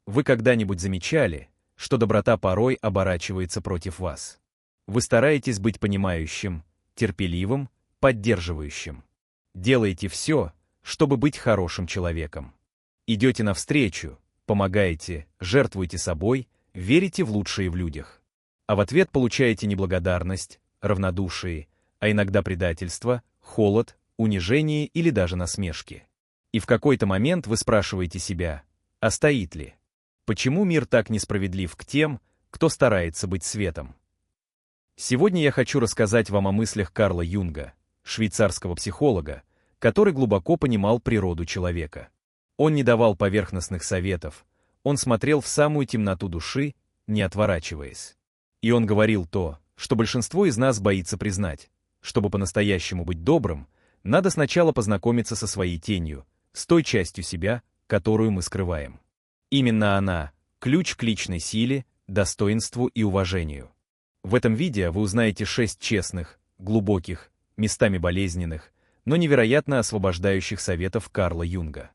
Вы когда-нибудь замечали, что доброта порой оборачивается против вас? Вы стараетесь быть понимающим, терпеливым, поддерживающим. Делаете все, чтобы быть хорошим человеком. Идете навстречу, помогаете, жертвуете собой, верите в лучшее в людях. А в ответ получаете неблагодарность, равнодушие, а иногда предательство, холод, унижение или даже насмешки. И в какой-то момент вы спрашиваете себя, а стоит ли? Почему мир так несправедлив к тем, кто старается быть светом? Сегодня я хочу рассказать вам о мыслях Карла Юнга, швейцарского психолога, который глубоко понимал природу человека. Он не давал поверхностных советов, он смотрел в самую темноту души, не отворачиваясь. И он говорил то, что большинство из нас боится признать. Чтобы по-настоящему быть добрым, надо сначала познакомиться со своей тенью, с той частью себя, которую мы скрываем. Именно она – ключ к личной силе, достоинству и уважению. В этом видео вы узнаете 6 честных, глубоких, местами болезненных, но невероятно освобождающих советов Карла Юнга.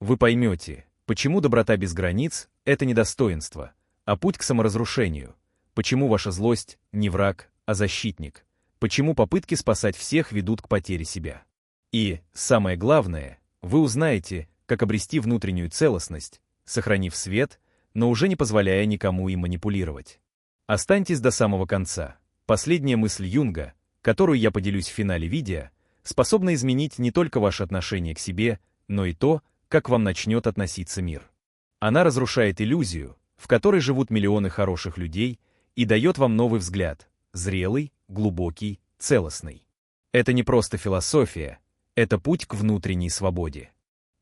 Вы поймете, почему доброта без границ – это не достоинство, а путь к саморазрушению, почему ваша злость не враг, а защитник, почему попытки спасать всех ведут к потере себя. И, самое главное, вы узнаете, как обрести внутреннюю целостность, сохранив свет, но уже не позволяя никому им манипулировать. Останьтесь до самого конца. Последняя мысль Юнга, которую я поделюсь в финале видео, способна изменить не только ваше отношение к себе, но и то, как к вам начнет относиться мир. Она разрушает иллюзию, в которой живут миллионы хороших людей, и дает вам новый взгляд, зрелый, глубокий, целостный. Это не просто философия, это путь к внутренней свободе.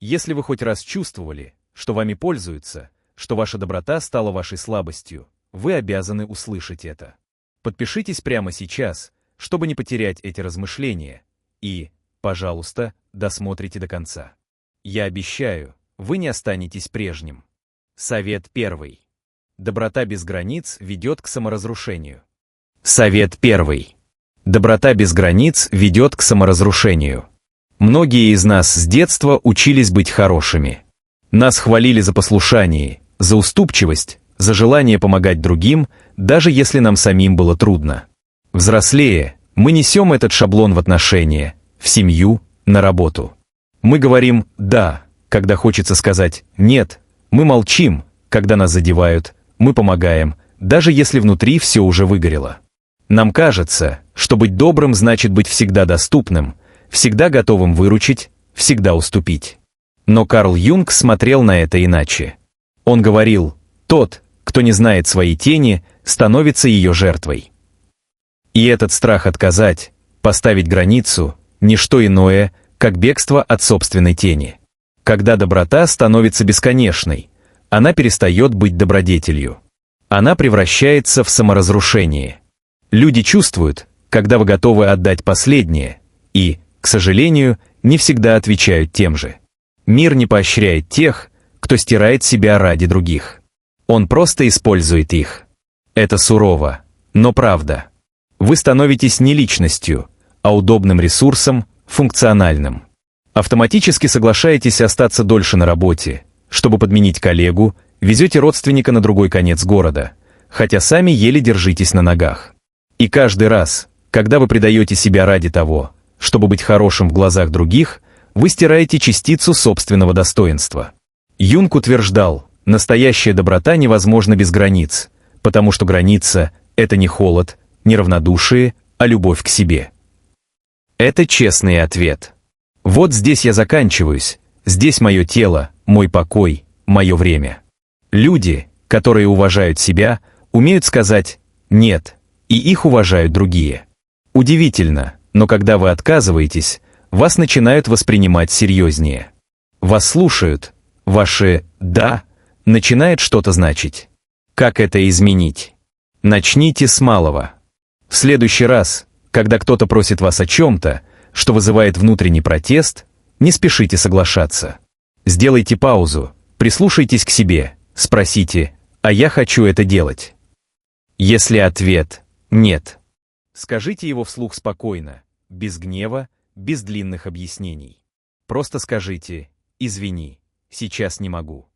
Если вы хоть раз чувствовали, что вами пользуются, что ваша доброта стала вашей слабостью, вы обязаны услышать это. Подпишитесь прямо сейчас, чтобы не потерять эти размышления, и, пожалуйста, досмотрите до конца. Я обещаю, вы не останетесь прежним. Совет первый. Доброта без границ ведет к саморазрушению. Совет первый. Доброта без границ ведет к саморазрушению. Многие из нас с детства учились быть хорошими. Нас хвалили за послушание, за уступчивость, за желание помогать другим, даже если нам самим было трудно. Взрослея, мы несем этот шаблон в отношения, в семью, на работу. Мы говорим «да», когда хочется сказать «нет», мы молчим, когда нас задевают, мы помогаем, даже если внутри все уже выгорело. Нам кажется, что быть добрым значит быть всегда доступным, всегда готовым выручить, всегда уступить. Но Карл Юнг смотрел на это иначе. Он говорил, тот, кто не знает своей тени, становится ее жертвой. И этот страх отказать, поставить границу, не что иное, как бегство от собственной тени. Когда доброта становится бесконечной, она перестает быть добродетелью. Она превращается в саморазрушение. Люди чувствуют, когда вы готовы отдать последнее, и, к сожалению, не всегда отвечают тем же. Мир не поощряет тех, кто стирает себя ради других. Он просто использует их. Это сурово, но правда. Вы становитесь не личностью, а удобным ресурсом, функциональным. Автоматически соглашаетесь остаться дольше на работе, чтобы подменить коллегу, везете родственника на другой конец города, хотя сами еле держитесь на ногах. И каждый раз, когда вы предаете себя ради того, чтобы быть хорошим в глазах других, вы стираете частицу собственного достоинства. Юнг утверждал, настоящая доброта невозможна без границ, потому что граница – это не холод, не равнодушие, а любовь к себе. Это честный ответ. Вот здесь я заканчиваюсь, здесь мое тело, мой покой, мое время. Люди, которые уважают себя, умеют сказать «нет», и их уважают другие. Удивительно, но когда вы отказываетесь, вас начинают воспринимать серьезнее. Вас слушают, ваше «да» начинает что-то значить. Как это изменить? Начните с малого. В следующий раз, когда кто-то просит вас о чем-то, что вызывает внутренний протест, не спешите соглашаться. Сделайте паузу, прислушайтесь к себе, спросите «а я хочу это делать?». Если ответ «нет», скажите его вслух спокойно, без гнева, без длинных объяснений. Просто скажите «извини, сейчас не могу».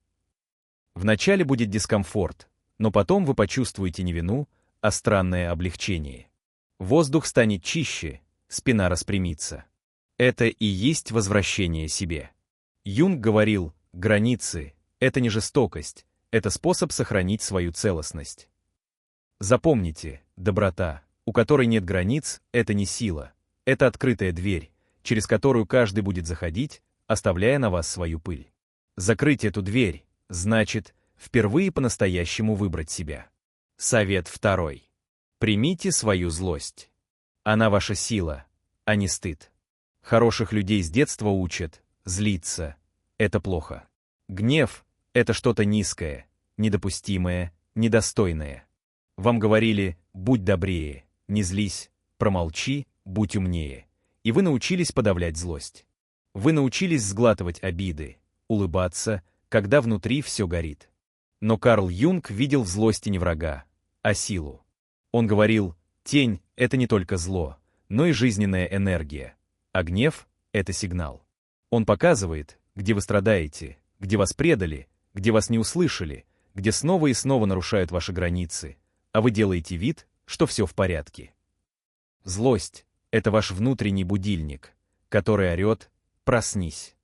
Вначале будет дискомфорт, но потом вы почувствуете не вину, а странное облегчение. Воздух станет чище, спина распрямится. Это и есть возвращение себе. Юнг говорил, границы — это не жестокость, это способ сохранить свою целостность. Запомните, доброта, у которой нет границ, это не сила, это открытая дверь, через которую каждый будет заходить, оставляя на вас свою пыль. Закрыть эту дверь — значит, впервые по-настоящему выбрать себя. Совет второй. Примите свою злость. Она ваша сила, а не стыд. Хороших людей с детства учат, злиться — это плохо. Гнев — это что-то низкое, недопустимое, недостойное. Вам говорили «будь добрее», «не злись», «промолчи», «будь умнее». И вы научились подавлять злость. Вы научились сглатывать обиды, улыбаться, когда внутри все горит. Но Карл Юнг видел в злости не врага, а силу. Он говорил, тень — это не только зло, но и жизненная энергия, а гнев — это сигнал. Он показывает, где вы страдаете, где вас предали, где вас не услышали, где снова и снова нарушают ваши границы, а вы делаете вид, что все в порядке. Злость — это ваш внутренний будильник, который орет «проснись».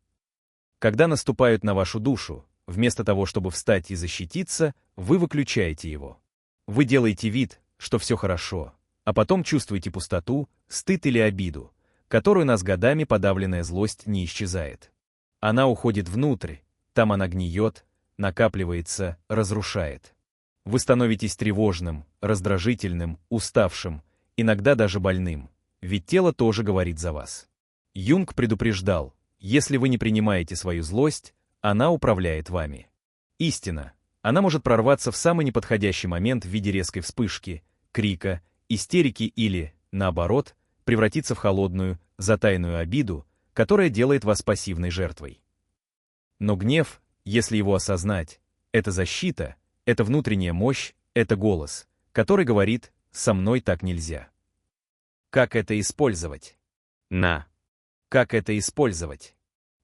Когда наступают на вашу душу, вместо того, чтобы встать и защититься, вы выключаете его. Вы делаете вид, что все хорошо, а потом чувствуете пустоту, стыд или обиду, которую нас годами подавленная злость не исчезает. Она уходит внутрь, там она гниет, накапливается, разрушает. Вы становитесь тревожным, раздражительным, уставшим, иногда даже больным, ведь тело тоже говорит за вас. Юнг предупреждал, если вы не принимаете свою злость, она управляет вами. Истина. Она может прорваться в самый неподходящий момент в виде резкой вспышки, крика, истерики или, наоборот, превратиться в холодную, затаянную обиду, которая делает вас пассивной жертвой. Но гнев, если его осознать, это защита, это внутренняя мощь, это голос, который говорит «со мной так нельзя». Как это использовать? Как это использовать?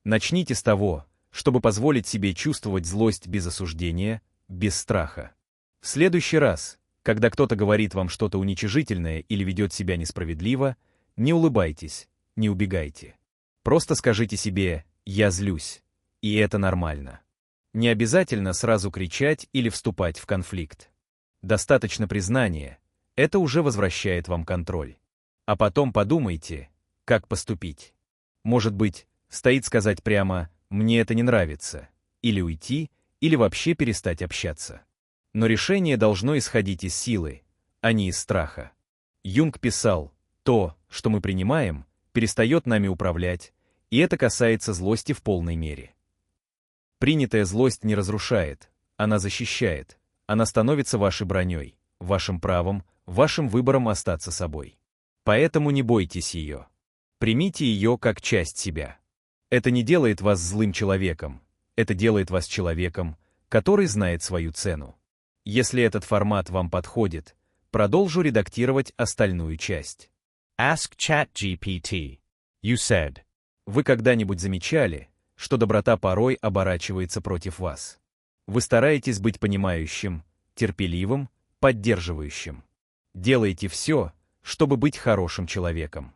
Начните с того, чтобы позволить себе чувствовать злость без осуждения, без страха. В следующий раз, когда кто-то говорит вам что-то уничижительное или ведет себя несправедливо, не улыбайтесь, не убегайте. Просто скажите себе «я злюсь», и это нормально. Не обязательно сразу кричать или вступать в конфликт. Достаточно признания, это уже возвращает вам контроль. А потом подумайте, как поступить. Может быть, стоит сказать прямо «мне это не нравится», или уйти, или вообще перестать общаться. Но решение должно исходить из силы, а не из страха. Юнг писал, то, что мы принимаем, перестает нами управлять, и это касается злости в полной мере. Принятая злость не разрушает, она защищает, она становится вашей броней, вашим правом, вашим выбором остаться собой. Поэтому не бойтесь ее. Примите ее как часть себя. Это не делает вас злым человеком, это делает вас человеком, который знает свою цену. Если этот формат вам подходит, продолжу редактировать остальную часть. Ask ChatGPT. You said. Вы когда-нибудь замечали, что доброта порой оборачивается против вас? Вы стараетесь быть понимающим, терпеливым, поддерживающим. Делаете все, чтобы быть хорошим человеком.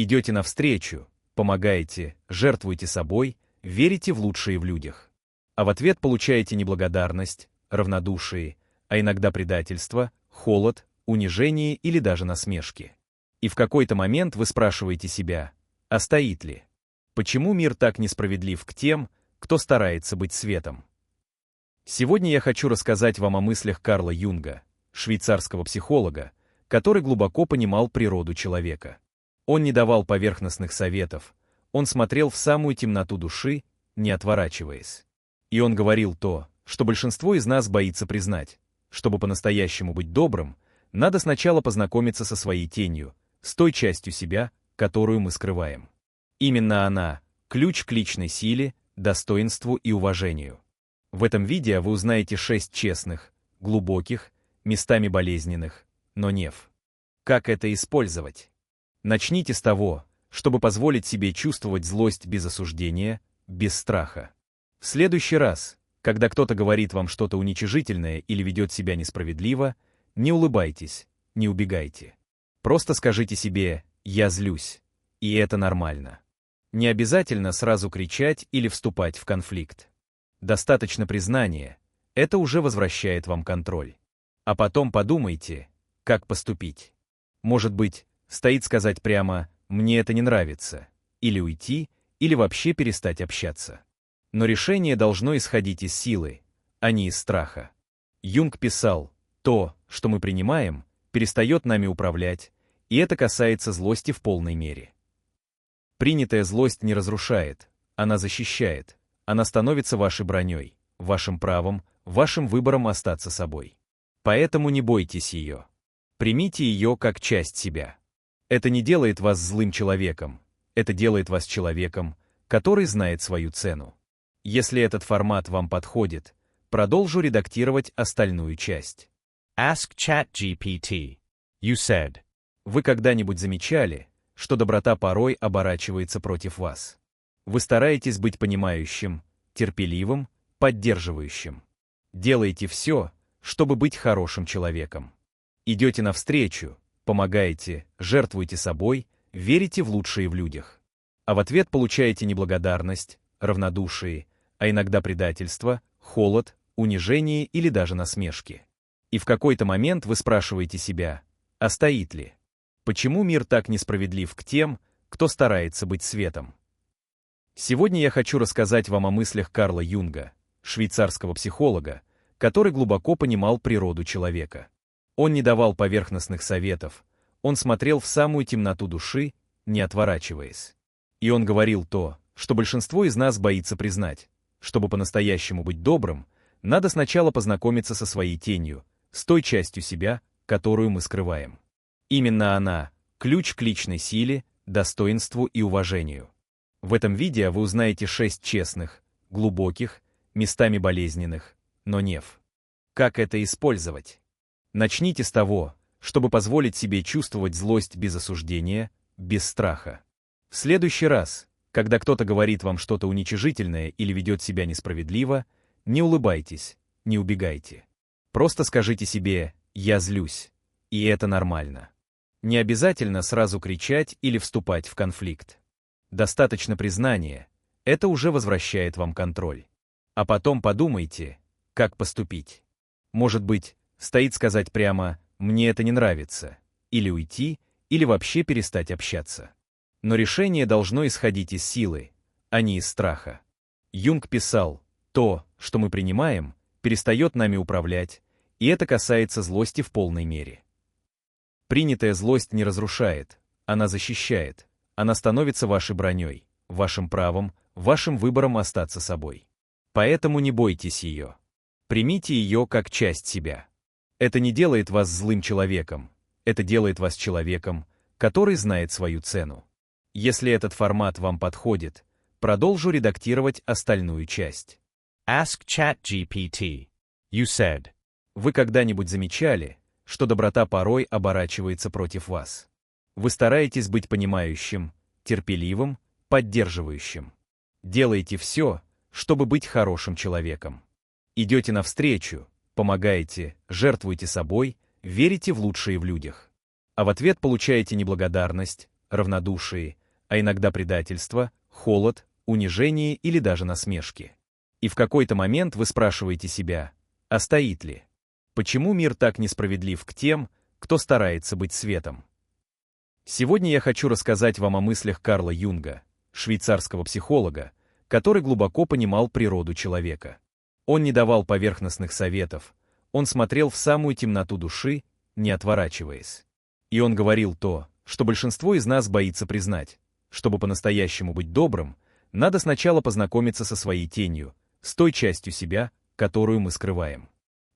Идете навстречу, помогаете, жертвуете собой, верите в лучшее в людях. А в ответ получаете неблагодарность, равнодушие, а иногда предательство, холод, унижение или даже насмешки. И в какой-то момент вы спрашиваете себя, а стоит ли? Почему мир так несправедлив к тем, кто старается быть светом? Сегодня я хочу рассказать вам о мыслях Карла Юнга, швейцарского психолога, который глубоко понимал природу человека. Он не давал поверхностных советов, он смотрел в самую темноту души, не отворачиваясь. И он говорил то, что большинство из нас боится признать. Чтобы по-настоящему быть добрым, надо сначала познакомиться со своей тенью, с той частью себя, которую мы скрываем. Именно она – ключ к личной силе, достоинству и уважению. В этом видео вы узнаете 6 честных, глубоких, местами болезненных, но нев. Как это использовать? Начните с того, чтобы позволить себе чувствовать злость без осуждения, без страха. В следующий раз, Когда кто-то говорит вам что-то уничижительное или ведет себя несправедливо, не улыбайтесь, не убегайте. Просто скажите себе «я злюсь», и это нормально. Не обязательно сразу кричать или вступать в конфликт. Достаточно признания, это уже возвращает вам контроль. А потом подумайте, как поступить. Может быть, стоит сказать прямо «мне это не нравится», или уйти, или вообще перестать общаться. Но решение должно исходить из силы, а не из страха. Юнг писал, то, что мы принимаем, перестает нами управлять, и это касается злости в полной мере. Принятая злость не разрушает, она защищает, она становится вашей броней, вашим правом, вашим выбором остаться собой. Поэтому не бойтесь ее. Примите ее как часть себя. Это не делает вас злым человеком, это делает вас человеком, который знает свою цену. Если этот формат вам подходит, продолжу редактировать остальную часть. Ask ChatGPT. You said. Вы когда-нибудь замечали, что доброта порой оборачивается против вас? Вы стараетесь быть понимающим, терпеливым, поддерживающим. Делаете все, чтобы быть хорошим человеком. Идете навстречу, помогаете, жертвуете собой, верите в лучшее в людях. А в ответ получаете неблагодарность, равнодушие, а иногда предательство, холод, унижение или даже насмешки. И в какой-то момент вы спрашиваете себя, а стоит ли? Почему мир так несправедлив к тем, кто старается быть светом? Сегодня я хочу рассказать вам о мыслях Карла Юнга, швейцарского психолога, который глубоко понимал природу человека. Он не давал поверхностных советов, он смотрел в самую темноту души, не отворачиваясь. И он говорил то, что большинство из нас боится признать. Чтобы по-настоящему быть добрым, надо сначала познакомиться со своей тенью, с той частью себя, которую мы скрываем. Именно она – ключ к личной силе, достоинству и уважению. В этом видео вы узнаете 6 честных, глубоких, местами болезненных, но нев. Как это использовать? Начните с того, чтобы позволить себе чувствовать злость без осуждения, без страха. В следующий раз, когда кто-то говорит вам что-то уничижительное или ведет себя несправедливо, не улыбайтесь, не убегайте. Просто скажите себе «я злюсь», и это нормально. Не обязательно сразу кричать или вступать в конфликт. Достаточно признания, это уже возвращает вам контроль. А потом подумайте, как поступить. Может быть, стоит сказать прямо «мне это не нравится», или уйти, или вообще перестать общаться. Но решение должно исходить из силы, а не из страха. Юнг писал, то, что мы принимаем, перестает нами управлять, и это касается злости в полной мере. Принятая злость не разрушает, она защищает, она становится вашей броней, вашим правом, вашим выбором остаться собой. Поэтому не бойтесь ее. Примите ее как часть себя. Это не делает вас злым человеком, это делает вас человеком, который знает свою цену. Если этот формат вам подходит, продолжу редактировать остальную часть. Ask ChatGPT. You said. Вы когда-нибудь замечали, что доброта порой оборачивается против вас? Вы стараетесь быть понимающим, терпеливым, поддерживающим. Делаете все, чтобы быть хорошим человеком. Идете навстречу, помогаете, жертвуете собой, верите в лучшее в людях. А в ответ получаете неблагодарность, равнодушие, а иногда предательство, холод, унижение или даже насмешки. И в какой-то момент вы спрашиваете себя, а стоит ли? Почему мир так несправедлив к тем, кто старается быть светом? Сегодня я хочу рассказать вам о мыслях Карла Юнга, швейцарского психолога, который глубоко понимал природу человека. Он не давал поверхностных советов, он смотрел в самую темноту души, не отворачиваясь. И он говорил то, что большинство из нас боится признать. Чтобы по-настоящему быть добрым, надо сначала познакомиться со своей тенью, с той частью себя, которую мы скрываем.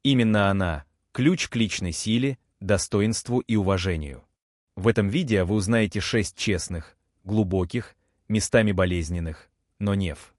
Именно она – ключ к личной силе, достоинству и уважению. В этом видео вы узнаете 6 честных, глубоких, местами болезненных, но нев.